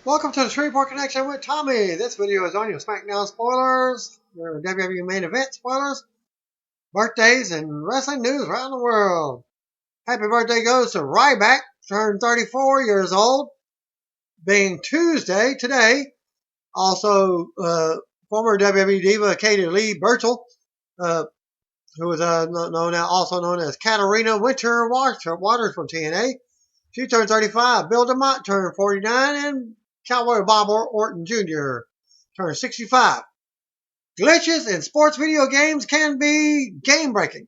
Welcome to the Shreveport Connection with Tommy. This video is on your SmackDown spoilers, your WWE main event spoilers, birthdays, and wrestling news around the world. Happy birthday goes to Ryback, turned 34 years old, being Tuesday today. Also, former WWE diva Katie Lee Burchill, who is also known as Katarina Winter Waters from TNA. She turned 35. Bill DeMott turned 49, and Cowboy Bob Orton Jr. turned 65. Glitches in sports video games can be game-breaking,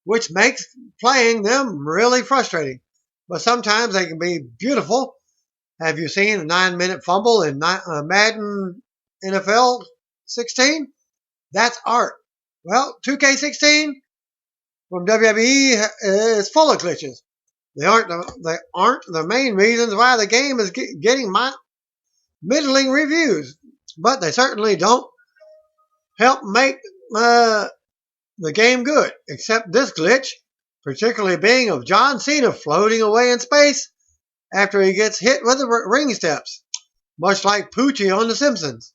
which makes playing them really frustrating. But sometimes they can be beautiful. Have you seen a 9-minute fumble in Madden NFL 16? That's art. Well, 2K16 from WWE is full of glitches. They aren't the main reasons why the game is getting middling reviews, but they certainly don't help make the game good, except this glitch, particularly being of John Cena floating away in space after he gets hit with the ring steps, much like Poochie on The Simpsons.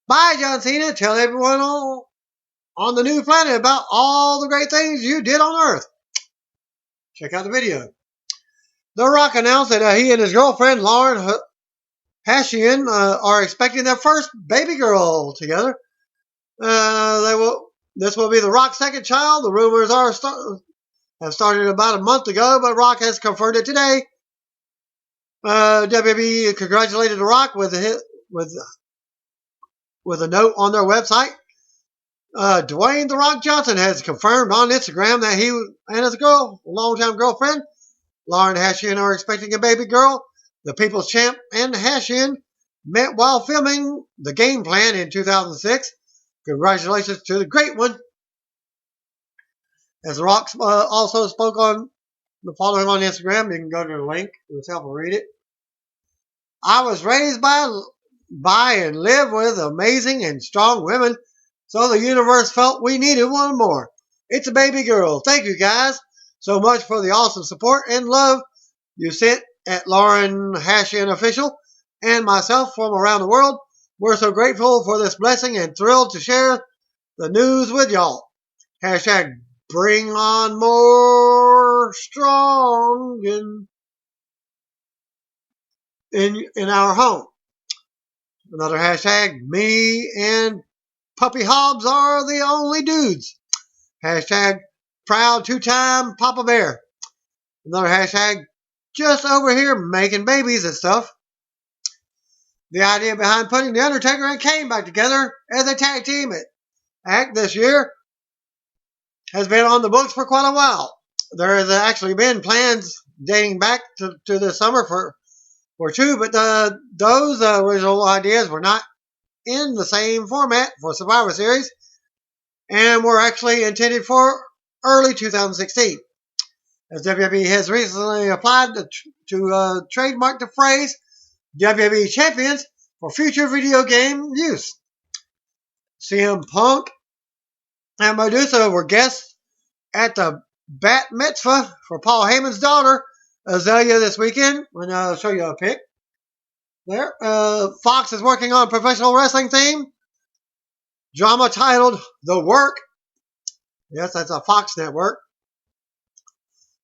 Bye, John Cena. Tell everyone on the new planet about all the great things you did on Earth. Check out the video. The Rock announced that he and his girlfriend, Lauren Hashian, are expecting their first baby girl together. This will be The Rock's second child. The rumors have started about a month ago, but Rock has confirmed it today. WWE congratulated The Rock with a note on their website. Dwayne The Rock Johnson has confirmed on Instagram that he and his longtime girlfriend, Lauren Hashian, are expecting a baby girl. The People's Champ and Hashian met while filming The Game Plan in 2006. Congratulations to the great one. As The Rock also spoke on the following on Instagram, you can go to the link yourself and read it. I was raised by and live with amazing and strong women, so the universe felt we needed one more. It's a baby girl. Thank you guys so much for the awesome support and love you sent at Lauren Hashian Official and myself from around the world. We're so grateful for this blessing and thrilled to share the news with y'all. Hashtag bring on more strong in our home. Another hashtag, me and Puppy Hobbs are the only dudes. Hashtag proud two-time Papa Bear. Another hashtag, just over here making babies and stuff. The idea behind putting The Undertaker and Kane back together as a tag team at ACT this year has been on the books for quite a while. There has actually been plans dating back to this summer for two, but those original ideas were not in the same format for Survivor Series and were actually intended for early 2016. As WWE has recently applied to trademark the phrase WWE Champions for future video game use. CM Punk and Madusa were guests at the Bat Mitzvah for Paul Heyman's daughter, Azalea, this weekend. And I'll show you a pic there. Fox is working on a professional wrestling theme drama titled The Work. Yes, that's a Fox network.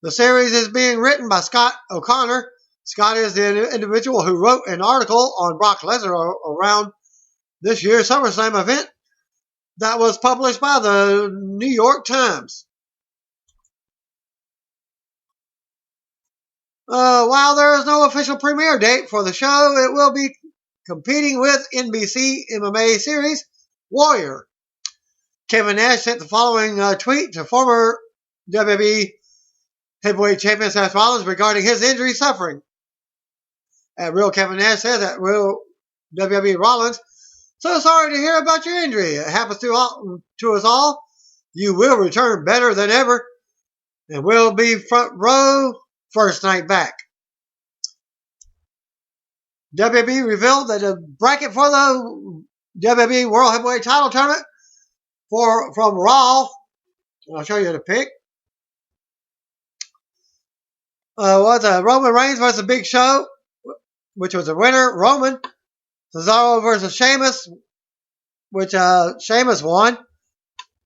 The series is being written by Scott O'Connor. Scott is the individual who wrote an article on Brock Lesnar around this year's SummerSlam event that was published by the New York Times. While there is no official premiere date for the show, it will be competing with NBC MMA series Warrior. Kevin Nash sent the following tweet to former WWE Heavyweight Champion Seth Rollins regarding his injury suffering. Real Kevin Nash says that Real WWE Rollins, so sorry to hear about your injury. It happens to us all. You will return better than ever and will be front row first night back. WWE revealed that the bracket for the WWE World Heavyweight Title Tournament from Raw, I'll show you the pic, was Roman Reigns versus Big Show which was the winner, Roman. Cesaro versus Sheamus, which Sheamus won.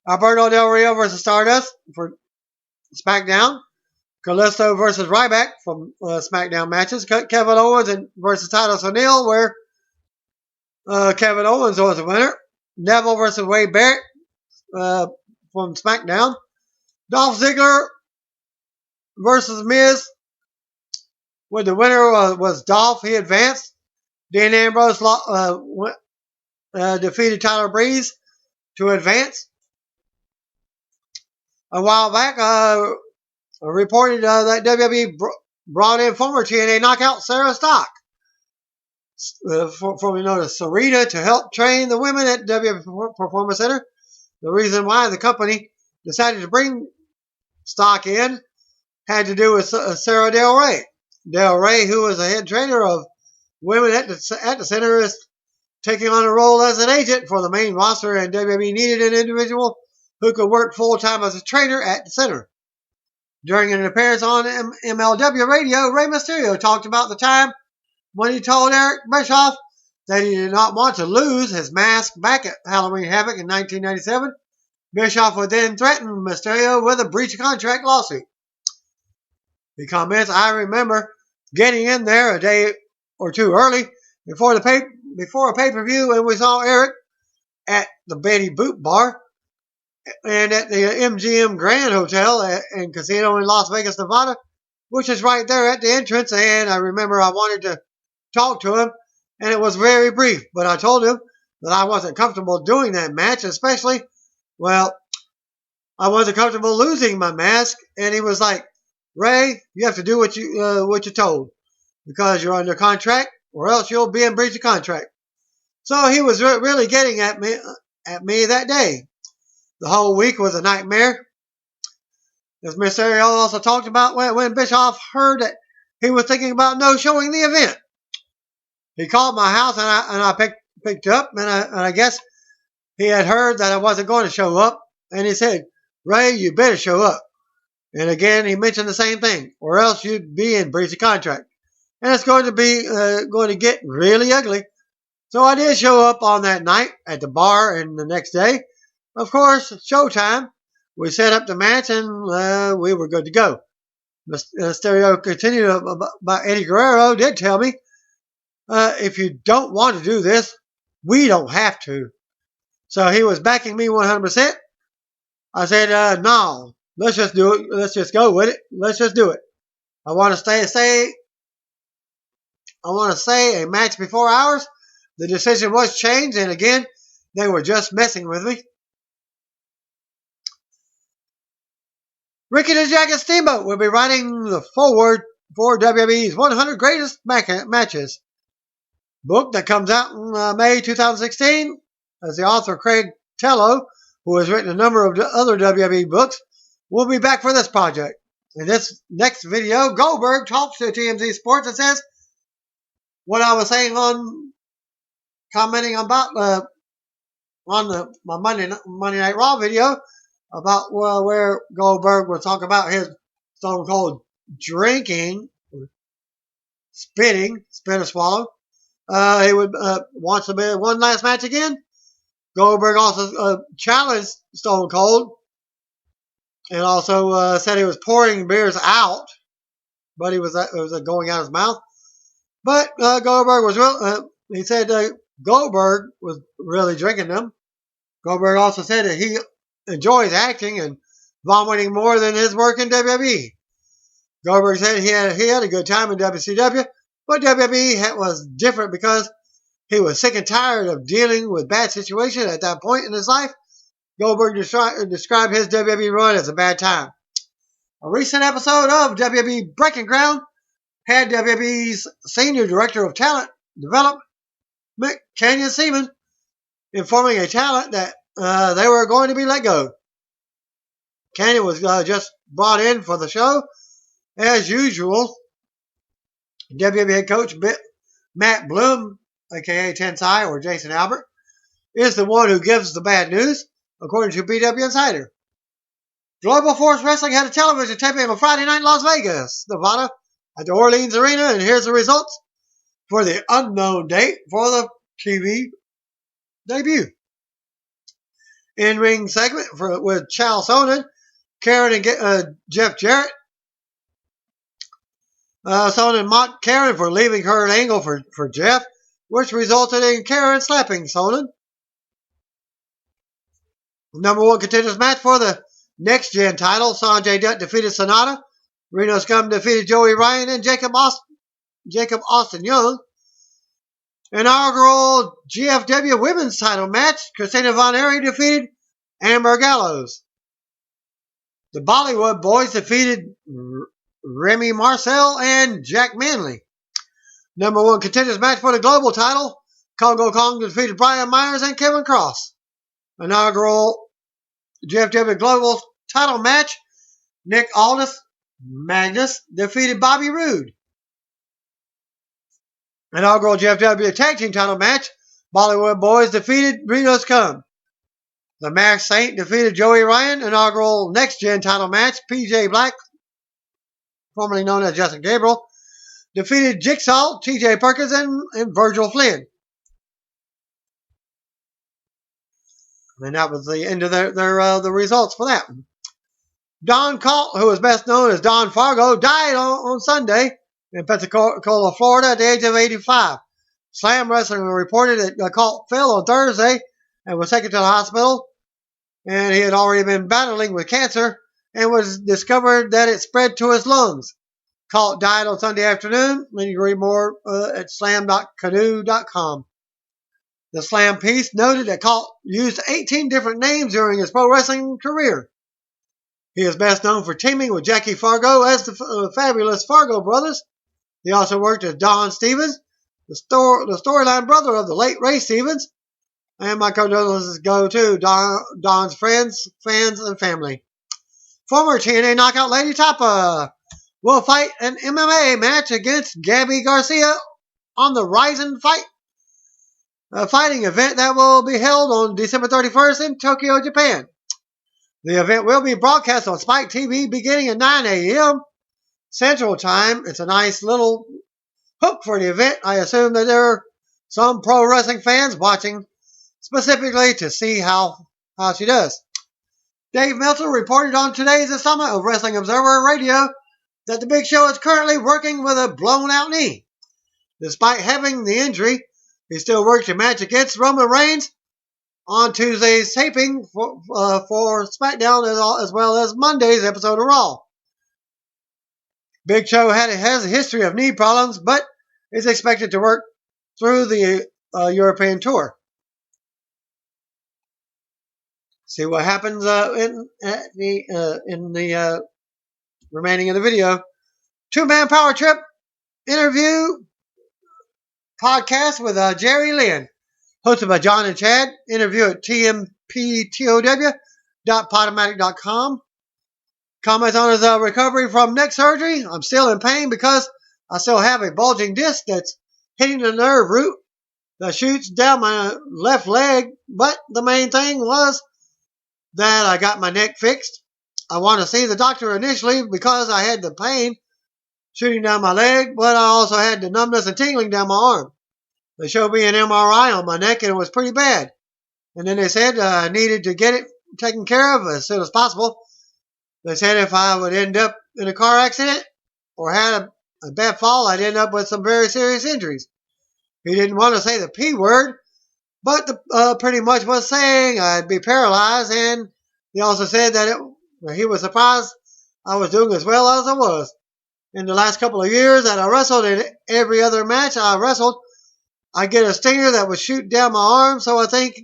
Alberto Del Rio versus Stardust for SmackDown. Kalisto versus Ryback from SmackDown matches. Kevin Owens versus Titus O'Neil, where Kevin Owens was the winner. Neville versus Wade Barrett from SmackDown. Dolph Ziggler versus Miz, where the winner was Dolph. He advanced. Dean Ambrose defeated Tyler Breeze to advance. A while back, reported that WWE brought in former TNA knockout Sarah Stock, formerly known as Sarita, to help train the women at WWE Performance Center. The reason why the company decided to bring Stock in had to do with Sarah Del Rey. Del Rey, who was the head trainer of women at the center, is taking on a role as an agent for the main roster, and WWE needed an individual who could work full-time as a trainer at the center. During an appearance on MLW Radio, Rey Mysterio talked about the time when he told Eric Bischoff that he did not want to lose his mask back at Halloween Havoc in 1997. Bischoff would then threaten Mysterio with a breach of contract lawsuit. He comments, "I remember getting in there a day or two early before a pay-per-view, and we saw Eric at the Betty Boop Bar and at the MGM Grand Hotel and Casino in Las Vegas, Nevada, which is right there at the entrance, and I remember I wanted to talk to him, and it was very brief, but I told him that I wasn't comfortable doing that match, especially, well, I wasn't comfortable losing my mask," and he was like, "Ray, you have to do what you're told, because you're under contract, or else you'll be in breach of contract." So he was really getting at me that day. The whole week was a nightmare. As Mysterio also talked about when Bischoff heard that he was thinking about no-showing the event. He called my house and I picked up, and I guess he had heard that I wasn't going to show up, and he said, "Ray, you better show up." And again, he mentioned the same thing, or else you'd be in breach of contract. And it's going to get really ugly. So I did show up on that night at the bar, and the next day, of course, showtime. We set up the match, and we were good to go. Mysterio continued about Eddie Guerrero did tell me, "If you don't want to do this, we don't have to." So he was backing me 100%. I said, "No, let's just do it. Let's just go with it. Let's just do it. I want to say a match before ours. The decision was changed, and again, they were just messing with me." Ricky the Dragon Steamboat will be writing the foreword for WWE's 100 Greatest Matches book that comes out in May 2016. As the author Craig Tello, who has written a number of other WWE books, will be back for this project. In this next video, Goldberg talks to TMZ Sports and says what I was saying on commenting about my Monday Night Raw video about where Goldberg will talk about his Stone Cold drinking, spit or swallow. He would wants to be one last match again. Goldberg also challenged Stone Cold and also said he was pouring beers out, but it was going out his mouth. But Goldberg was he said Goldberg was really drinking them. Goldberg also said that he enjoys acting and vomiting more than his work in WWE. Goldberg said he had a good time in WCW, but WWE was different because he was sick and tired of dealing with bad situations at that point in his life. Goldberg described his WWE run as a bad time. A recent episode of WWE Breaking Ground had WWE's Senior Director of Talent Development, Canyon Seaman, informing a talent that they were going to be let go. Canyon was just brought in for the show. As usual, WWE head coach Matt Bloom, a.k.a. Tensai or Jason Albert, is the one who gives the bad news, according to PW Insider. Global Force Wrestling had a television taping on Friday night in Las Vegas, Nevada, at the Orleans Arena, and here's the results for the unknown date for the TV debut. In-ring segment with Chael Sonnen, Karen and Jeff Jarrett. Sonnen mocked Karen for leaving her an angle for Jeff, which resulted in Karen slapping Sonnen. Number 1 contenders match for the Next Gen title. Sanjay Dutt defeated Sonata. Reno Scum defeated Joey Ryan and Jacob Austin Young. Inaugural GFW women's title match. Christina Von Erich defeated Amber Gallows. The Bollywood Boys defeated Remy Marcel and Jack Manley. Number 1 contenders match for the global title. Congo Kong defeated Brian Myers and Kevin Cross. Inaugural GFW global title match. Nick Aldis Magnus defeated Bobby Roode. Inaugural GFW tag team title match. Bollywood Boys defeated Reno Scum. The Masked Saint defeated Joey Ryan. Inaugural Next Gen title match. PJ Black, formerly known as Justin Gabriel, defeated Jigsaw, TJ Perkins, and Virgil Flynn. And that was the end of the results for that. Don Colt, who is best known as Don Fargo, died on Sunday in Pensacola, Florida at the age of 85. Slam Wrestling reported that Colt fell on Thursday and was taken to the hospital. And he had already been battling with cancer and was discovered that it spread to his lungs. Colt died on Sunday afternoon. You can read more at slam.canoe.com. The Slam piece noted that Colt used 18 different names during his pro wrestling career. He is best known for teaming with Jackie Fargo as the fabulous Fargo brothers. He also worked as Don Stevens, the storyline brother of the late Ray Stevens. And my condolences go to Don's friends, fans, and family. Former TNA Knockout Lady Tapa will fight an MMA match against Gabby Garcia on the Rising Fight, a fighting event that will be held on December 31st in Tokyo, Japan. The event will be broadcast on Spike TV beginning at 9 a.m. Central Time. It's a nice little hook for the event. I assume that there are some pro wrestling fans watching specifically to see how she does. Dave Meltzer reported on today's installment of Wrestling Observer Radio that the Big Show is currently working with a blown-out knee. Despite having the injury, he still works a match against Roman Reigns on Tuesday's taping for SmackDown as well as Monday's episode of Raw. Big Show has a history of knee problems, but is expected to work through the European tour. See what happens in the remaining of the video. 2-man power trip interview podcast with Jerry Lynn, hosted by John and Chad. Interview at tmptow.podomatic.com. Comments on his recovery from neck surgery. I'm still in pain because I still have a bulging disc that's hitting the nerve root that shoots down my left leg. But the main thing was that I got my neck fixed. I wanted to see the doctor initially because I had the pain shooting down my leg, but I also had the numbness and tingling down my arm. They showed me an MRI on my neck and it was pretty bad. And then they said I needed to get it taken care of as soon as possible. They said if I would end up in a car accident or had a bad fall, I'd end up with some very serious injuries. He didn't want to say the P word, but pretty much was saying I'd be paralyzed. And he also said that he was surprised I was doing as well as I was. In the last couple of years that I wrestled, in every other match I wrestled, I get a stinger that would shoot down my arm. So I think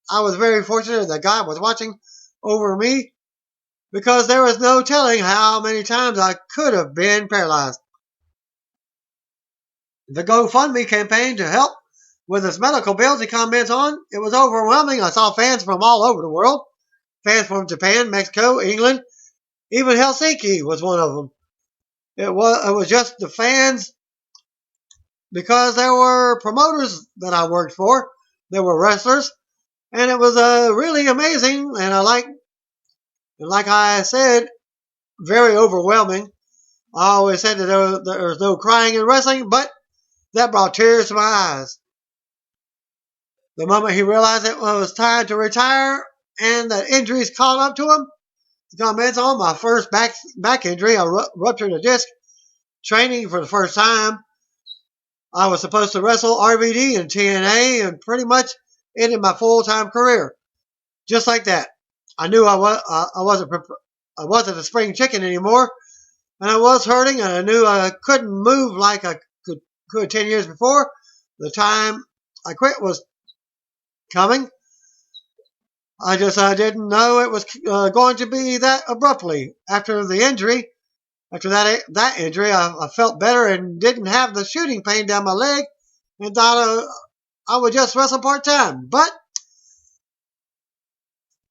I was very fortunate that God was watching over me, because there was no telling how many times I could have been paralyzed. The GoFundMe campaign to help with his medical bills, he comments on, it was overwhelming. I saw fans from all over the world. Fans from Japan, Mexico, England, even Helsinki was one of them. It was just the fans, because there were promoters that I worked for. There were wrestlers, and it was really amazing. And like I said, very overwhelming. I always said that there was no crying in wrestling, but That brought tears to my eyes. The moment he realized it was time to retire and that injuries caught up to him, he comments on my first back injury. I ruptured a disc training for the first time. I was supposed to wrestle RVD and TNA and pretty much ended my full-time career. Just like that. I knew I wasn't a spring chicken anymore, and I was hurting, and I knew I couldn't move like I could 10 years before. The time I quit was coming. I didn't know it was going to be that abruptly. After the injury, after that injury, I felt better and didn't have the shooting pain down my leg, and thought I would just wrestle part-time. But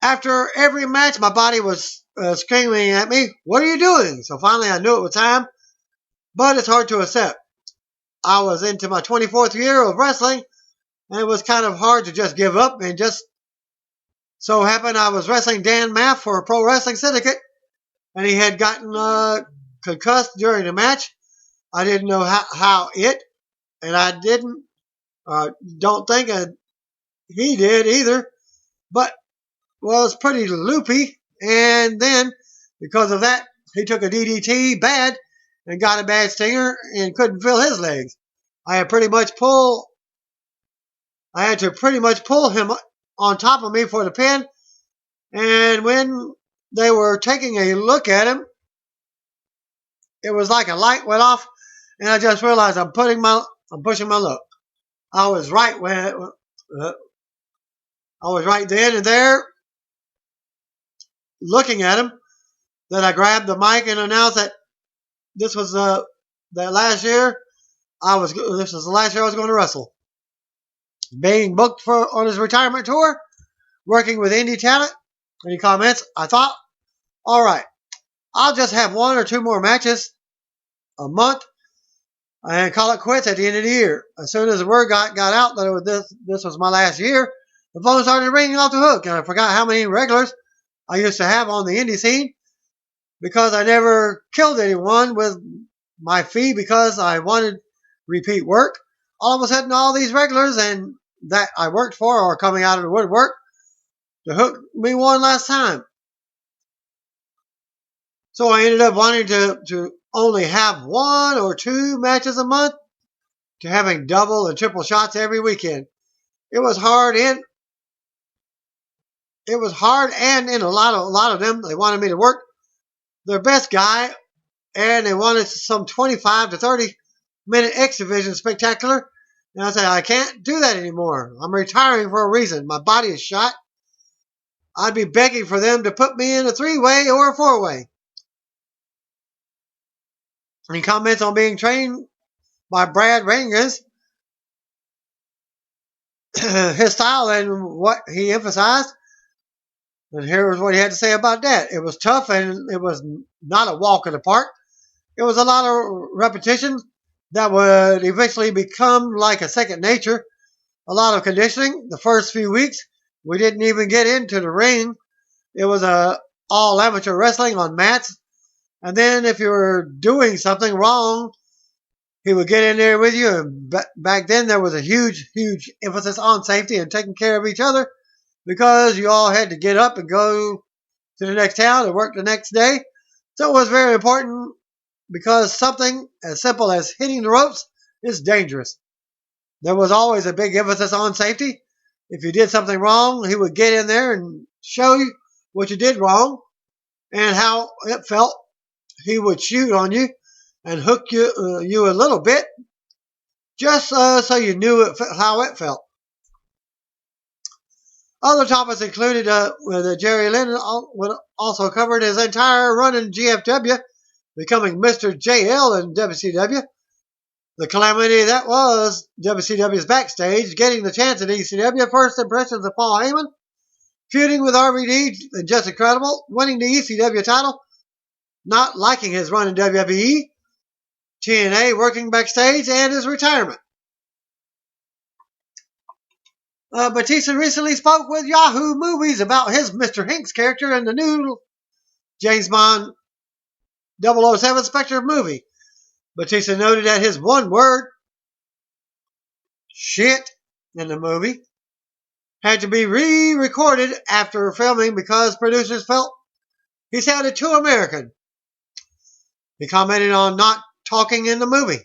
after every match, my body was screaming at me, "What are you doing?" So finally I knew it was time, but it's hard to accept. I was into my 24th year of wrestling, and it was kind of hard to just give up, and just so happened I was wrestling Dan Maff for a Pro Wrestling Syndicate, and he had gotten concussed during the match. I didn't know how and I don't think he did either, but was pretty loopy, and then because of that, he took a DDT bad and got a bad stinger and couldn't feel his legs. I had to pretty much pull him on top of me for the pin, and when they were taking a look at him, it was like a light went off, and I just realized I'm pushing my luck. I was right then and there, looking at him. Then I grabbed the mic and announced that this was that last year. This was the last year I was going to wrestle. Being booked on his retirement tour, working with indie talent, and he comments, I thought, all right, I'll just have 1 or 2 more matches a month and call it quits at the end of the year. As soon as the word got out that this was my last year, the phone started ringing off the hook, and I forgot how many regulars I used to have on the indie scene because I never killed anyone with my fee because I wanted repeat work. All of a sudden, all these regulars and that I worked for are coming out of the woodwork to hook me one last time. So I ended up wanting to only have 1 or 2 matches a month to having double and triple shots every weekend. It was hard, and in a lot of them, they wanted me to work their best guy, and they wanted some 25 to 30 minute X Division spectacular. And I said, I can't do that anymore. I'm retiring for a reason. My body is shot. I'd be begging for them to put me in a 3-way or a 4-way. And he comments on being trained by Brad Rangers, his style and what he emphasized. And here's what he had to say about that. It was tough, and it was not a walk in the park. It was a lot of repetition that would eventually become like a second nature. A lot of conditioning. The first few weeks, we didn't even get into the ring. It was all amateur wrestling on mats. And then if you were doing something wrong, he would get in there with you. And back then, there was a huge, huge emphasis on safety and taking care of each other, because you all had to get up and go to the next town and work the next day. So it was very important, because something as simple as hitting the ropes is dangerous. There was always a big emphasis on safety. If you did something wrong, he would get in there and show you what you did wrong and how it felt. He would shoot on you and hook you a little bit, just so you knew how it felt. Other topics included with Jerry Lynn also covered his entire run in GFW, becoming Mr. JL in WCW. The calamity that was WCW's backstage, getting the chance at ECW, first impressions of Paul Heyman, feuding with RVD and Just Incredible, winning the ECW title, not liking his run in WWE, TNA working backstage, and his retirement. Batista recently spoke with Yahoo Movies about his Mr. Hinks character in the new James Bond 007 Spectre movie. Batista noted that his one word shit in the movie had to be re-recorded after filming because producers felt he sounded too American. He commented on not talking in the movie.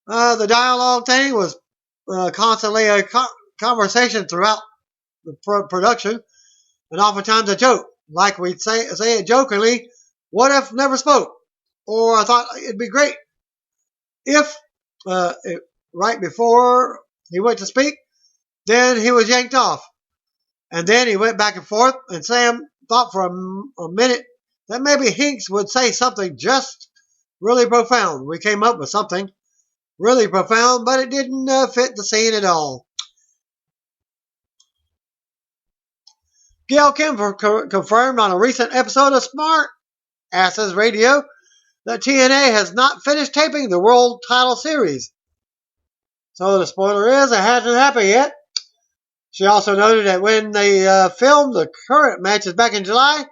The dialogue thing was constantly a conversation throughout the production, and oftentimes a joke. Like we'd say it jokingly, what if never spoke? Or I thought it'd be great if right before he went to speak, then he was yanked off. And then he went back and forth, and Sam thought for a minute that maybe Hinks would say something just really profound. We came up with something really profound, but it didn't fit the scene at all. Gail Kim confirmed on a recent episode of Smart Asses Radio that TNA has not finished taping the World Title Series. So the spoiler is, it hasn't happened yet. She also noted that when they filmed the current matches back in July,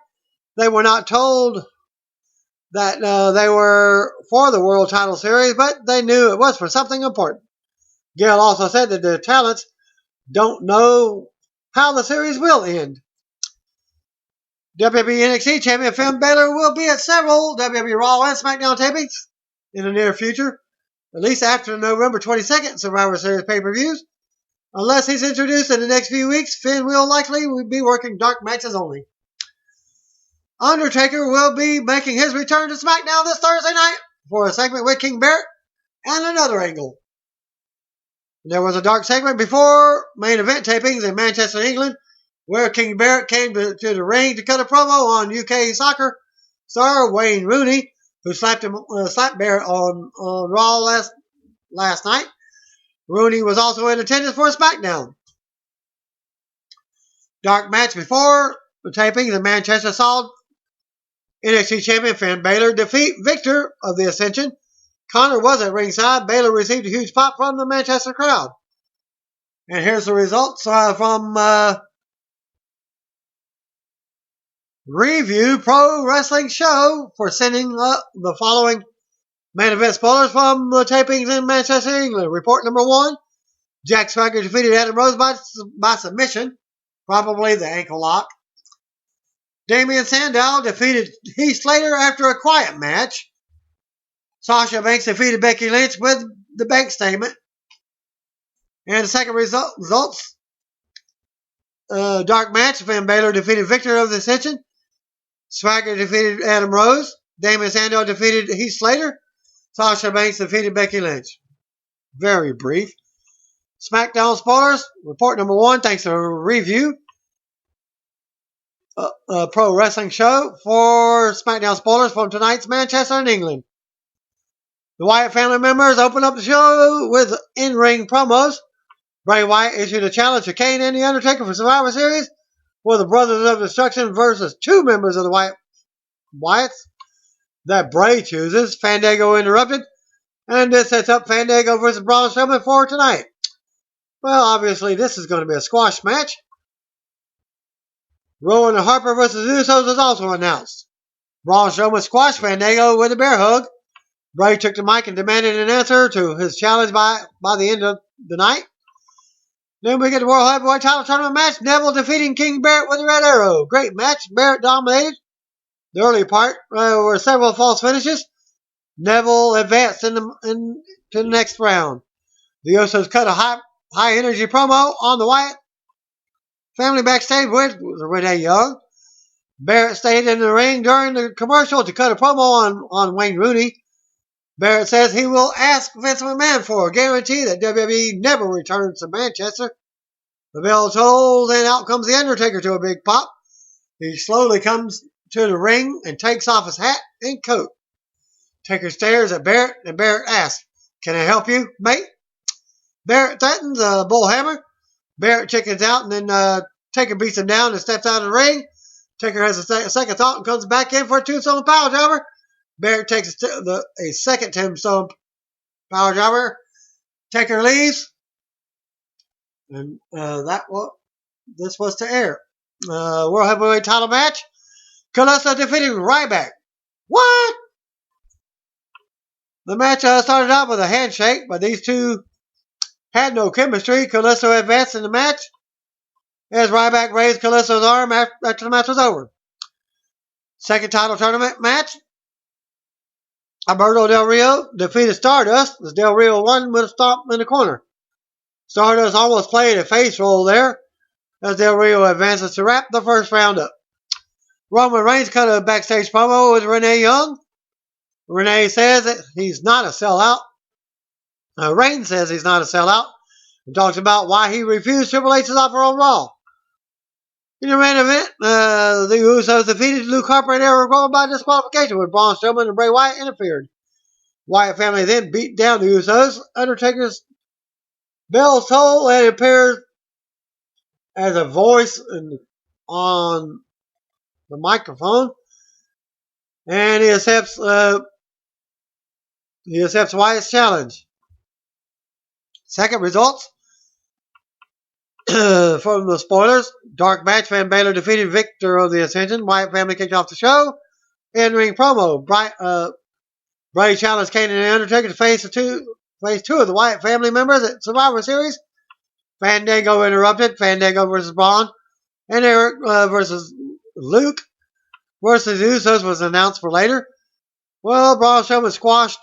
they were not told that they were for the World Title Series, but they knew it was for something important. Gail also said that the talents don't know how the series will end. WWE NXT champion Finn Balor will be at several WWE Raw and SmackDown tapings in the near future, at least after the November 22nd Survivor Series pay-per-views. Unless he's introduced in the next few weeks, Finn will likely be working dark matches only. Undertaker will be making his return to SmackDown this Thursday night for a segment with King Barrett and another angle. There was a dark segment before main event tapings in Manchester, England, where King Barrett came to the ring to cut a promo on UK soccer star Wayne Rooney, who slapped Barrett on Raw last night. Rooney was also in attendance for a SmackDown. Dark match before the tapings in Manchester saw NXT champion Finn Balor defeat Victor of the Ascension. Connor was at ringside. Balor received a huge pop from the Manchester crowd. And here's the results from Review Pro Wrestling Show for sending the following main event spoilers from the tapings in Manchester, England. Report number 1. Jack Swagger defeated Adam Rose by submission, probably the ankle lock. Damian Sandow defeated Heath Slater after a quiet match. Sasha Banks defeated Becky Lynch with the bank statement. And the second results, dark match, Finn Balor defeated Victor of the Ascension. Swagger defeated Adam Rose. Damian Sandow defeated Heath Slater. Sasha Banks defeated Becky Lynch. Very brief. SmackDown spoilers. Report number 1. Thanks to Review Pro Wrestling Show for SmackDown spoilers from tonight's Manchester and England. The Wyatt family members opened up the show with in-ring promos. Bray Wyatt issued a challenge to Kane and The Undertaker for Survivor Series for the Brothers of Destruction versus 2 members of the Wyatts that Bray chooses. Fandango interrupted, and this sets up Fandango versus Braun Strowman for tonight. Well, obviously, this is going to be a squash match. Rowan and Harper versus Usos is also announced. Braun Strowman squashed Fandango with a bear hug. Bray took the mic and demanded an answer to his challenge by the end of the night. Then we get the World Heavyweight Title Tournament match. Neville defeating King Barrett with a red arrow. Great match. Barrett dominated. The early part were several false finishes. Neville advanced to the next round. The Usos cut a high energy promo on the Wyatt family backstage with Renee Young. Barrett stayed in the ring during the commercial to cut a promo on Wayne Rooney. Barrett says he will ask Vince McMahon for a guarantee that WWE never returns to Manchester. The bell tolls, and out comes The Undertaker to a big pop. He slowly comes to the ring and takes off his hat and coat. Taker stares at Barrett, and Barrett asks, "Can I help you, mate?" Barrett threatens a bullhammer. Barrett chickens out, and then Taker beats him down and steps out of the ring. Taker has a second thought and comes back in for a tombstone power driver. Barrett takes a second tombstone power driver. Taker leaves. And this was to air. World Heavyweight Title match. Kalisto defeating Ryback. What? The match started out with a handshake, but these two had no chemistry. Kalisto advanced in the match as Ryback raised Kalisto's arm after the match was over. Second title tournament match. Alberto Del Rio defeated Stardust as Del Rio won with a stomp in the corner. Stardust almost played a face role there as Del Rio advances to wrap the first round up. Roman Reigns cut a backstage promo with Renee Young. Renee says that he's not a sellout. Reigns says he's not a sellout and talks about why he refused Triple H's offer on Raw. In the main event, the Usos defeated Luke Harper and Eric Rowan by disqualification when Braun Strowman and Bray Wyatt interfered. Wyatt family then beat down the Usos. Undertaker's bell toll and appears as a voice on the microphone, and he accepts Wyatt's challenge. Second results from the spoilers. Dark match. Finn Balor defeated Victor of the Ascension. Wyatt family kicked off the show. In-ring promo. Brady challenged Kane and the Undertaker to face two of the Wyatt family members at Survivor Series. Fandango interrupted. Fandango versus Braun. And Eric versus Luke versus the Usos was announced for later. Well, Braun Strowman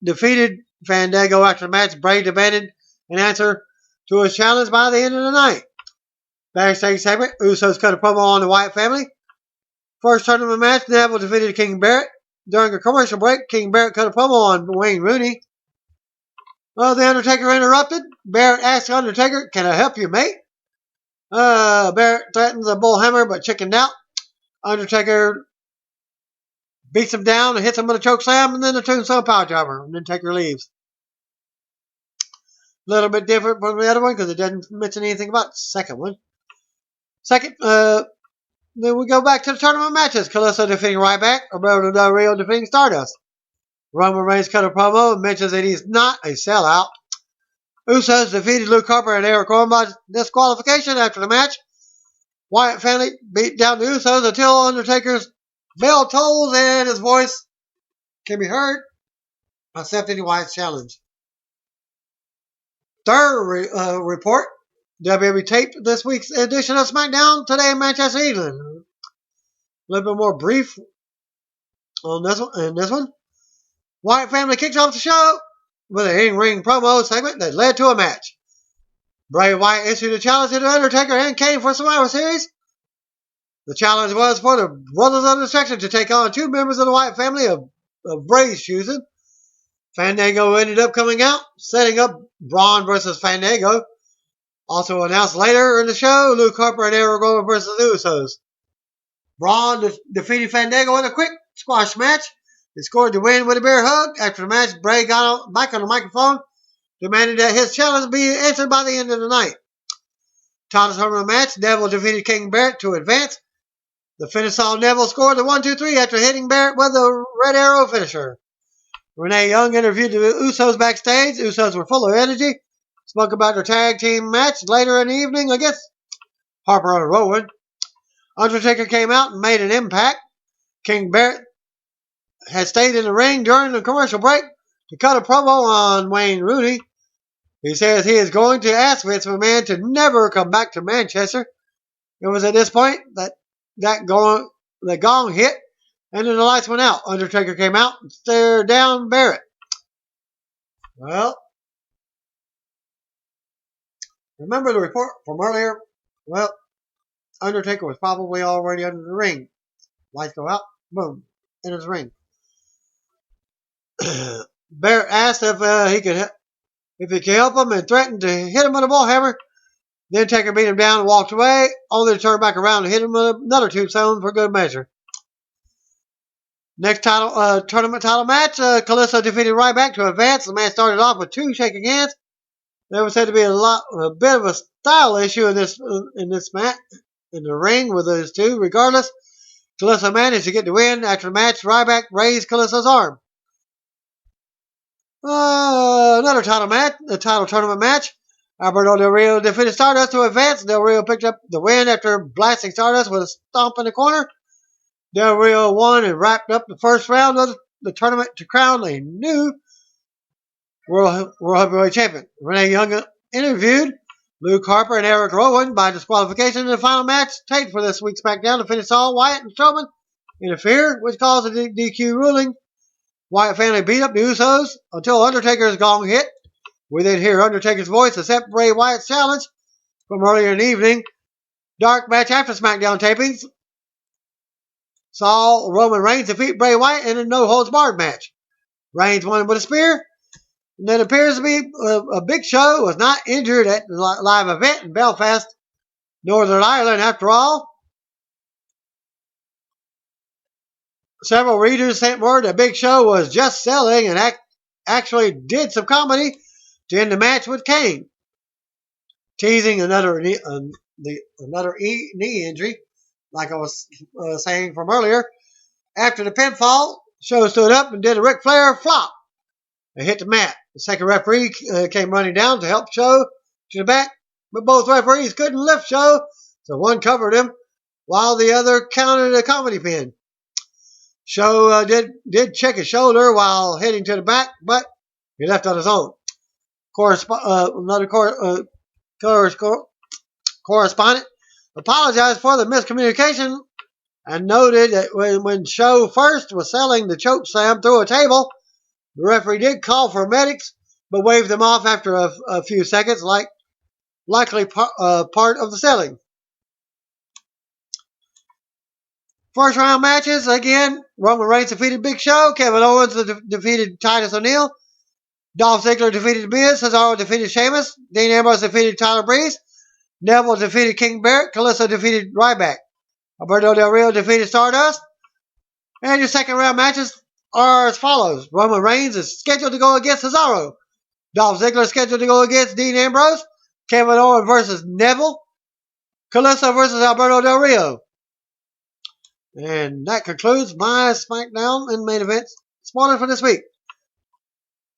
defeated Fandango after the match. Brady demanded an answer to his challenge by the end of the night. Backstage segment, Usos cut a promo on the Wyatt family. First tournament match, Neville defeated King Barrett. During a commercial break, King Barrett cut a promo on Wayne Rooney. Well, the Undertaker interrupted. Barrett asked Undertaker, "Can I help you, mate?" Barrett threatens a bullhammer, but chickened out. Undertaker beats him down and hits him with a choke slam, and then a tombstone power driver. And then Taker leaves. A little bit different from the other one because it doesn't mention anything about the second one. Then we go back to the tournament matches. Kalisto defeating Ryback. Alberto Del Rio defeating Stardust. Roman Reigns cut a promo and mentions that he's not a sellout. Usos defeated Luke Harper and Eric Rowan by disqualification after the match. Wyatt family beat down the Usos until Undertaker's bell tolls and his voice can be heard, accepting Wyatt's challenge. Third report. WWE taped this week's edition of SmackDown today in Manchester, England. A little bit more brief on this one. Wyatt family kicked off the show with an in-ring promo segment that led to a match. Bray Wyatt issued a challenge to The Undertaker and Kane for Survivor Series. The challenge was for the Brothers of Destruction to take on two members of the Wyatt family of Bray's choosing. Fandango ended up coming out, setting up Braun versus Fandango. Also announced later in the show, Luke Harper and Eric Rowan versus the Usos. Braun defeated Fandango in a quick squash match. He scored the win with a bear hug. After the match, Bray got back on the microphone, demanding that his challenge be answered by the end of the night. Title tournament match, Neville defeated King Barrett to advance. The finish saw Neville score the 1-2-3 after hitting Barrett with a Red Arrow finisher. Renee Young interviewed the Usos backstage. Usos were full of energy. Spoke about their tag team match later in the evening against Harper and Rowan. Undertaker came out and made an impact. King Barrett had stayed in the ring during the commercial break to cut a promo on Wayne Rooney. He says he is going to ask Vince McMahon to never come back to Manchester. It was at this point that the gong hit and then the lights went out. Undertaker came out and stared down Barrett. Well, remember the report from earlier? Well, Undertaker was probably already under the ring. Lights go out, boom, in his ring. Barrett asked if he could help him and threatened to hit him with a bullhammer. Then Taker beat him down and walked away, only to turn back around and hit him with another tombstone for good measure. Next tournament title match, Kalisto defeated Ryback to advance. The match started off with two shaking hands. There was said to be a bit of a style issue in this match in the ring with those two. Regardless, Kalisto managed to get the win. After the match, Ryback raised Kalisto's arm. Another title tournament match. Alberto Del Rio defeated Stardust to advance. Del Rio picked up the win after blasting Stardust with a stomp in the corner. Del Rio won and wrapped up the first round of the tournament to crown a new World Heavyweight Champion. Renee Young interviewed Luke Harper and Eric Rowan by disqualification in the final match taped for this week's SmackDown to finish all Wyatt and Strowman interfere, which caused a DQ ruling. Wyatt family beat up the Usos until Undertaker's gong hit. We then hear Undertaker's voice accept Bray Wyatt's challenge from earlier in the evening. Dark match after SmackDown tapings saw Roman Reigns defeat Bray Wyatt in a no-holds-barred match. Reigns won with a spear. And it appears to be a Big Show was not injured at the live event in Belfast, Northern Ireland, after all. Several readers sent word that Big Show was just selling and actually did some comedy to end the match with Kane, teasing another knee injury, like I was saying from earlier. After the pinfall, Show stood up and did a Ric Flair flop and hit the mat. The second referee came running down to help Show to the back, but both referees couldn't lift Show, so one covered him while the other counted a comedy pin. Show did check his shoulder while heading to the back, but he left on his own. Another correspondent apologized for the miscommunication and noted that when Show first was selling the choke slam through a table, the referee did call for medics, but waved them off after a few seconds, likely part of the selling. First round matches, again, Roman Reigns defeated Big Show. Kevin Owens defeated Titus O'Neil. Dolph Ziggler defeated Miz. Cesaro defeated Sheamus. Dean Ambrose defeated Tyler Breeze. Neville defeated King Barrett. Kalisto defeated Ryback. Alberto Del Rio defeated Stardust. And your second round matches are as follows. Roman Reigns is scheduled to go against Cesaro. Dolph Ziggler is scheduled to go against Dean Ambrose. Kevin Owens versus Neville. Kalisto versus Alberto Del Rio. And that concludes my SmackDown and main event spoiler for this week.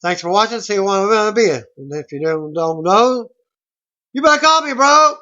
Thanks for watching. See you one of them be. And if you don't know, you better call me, bro.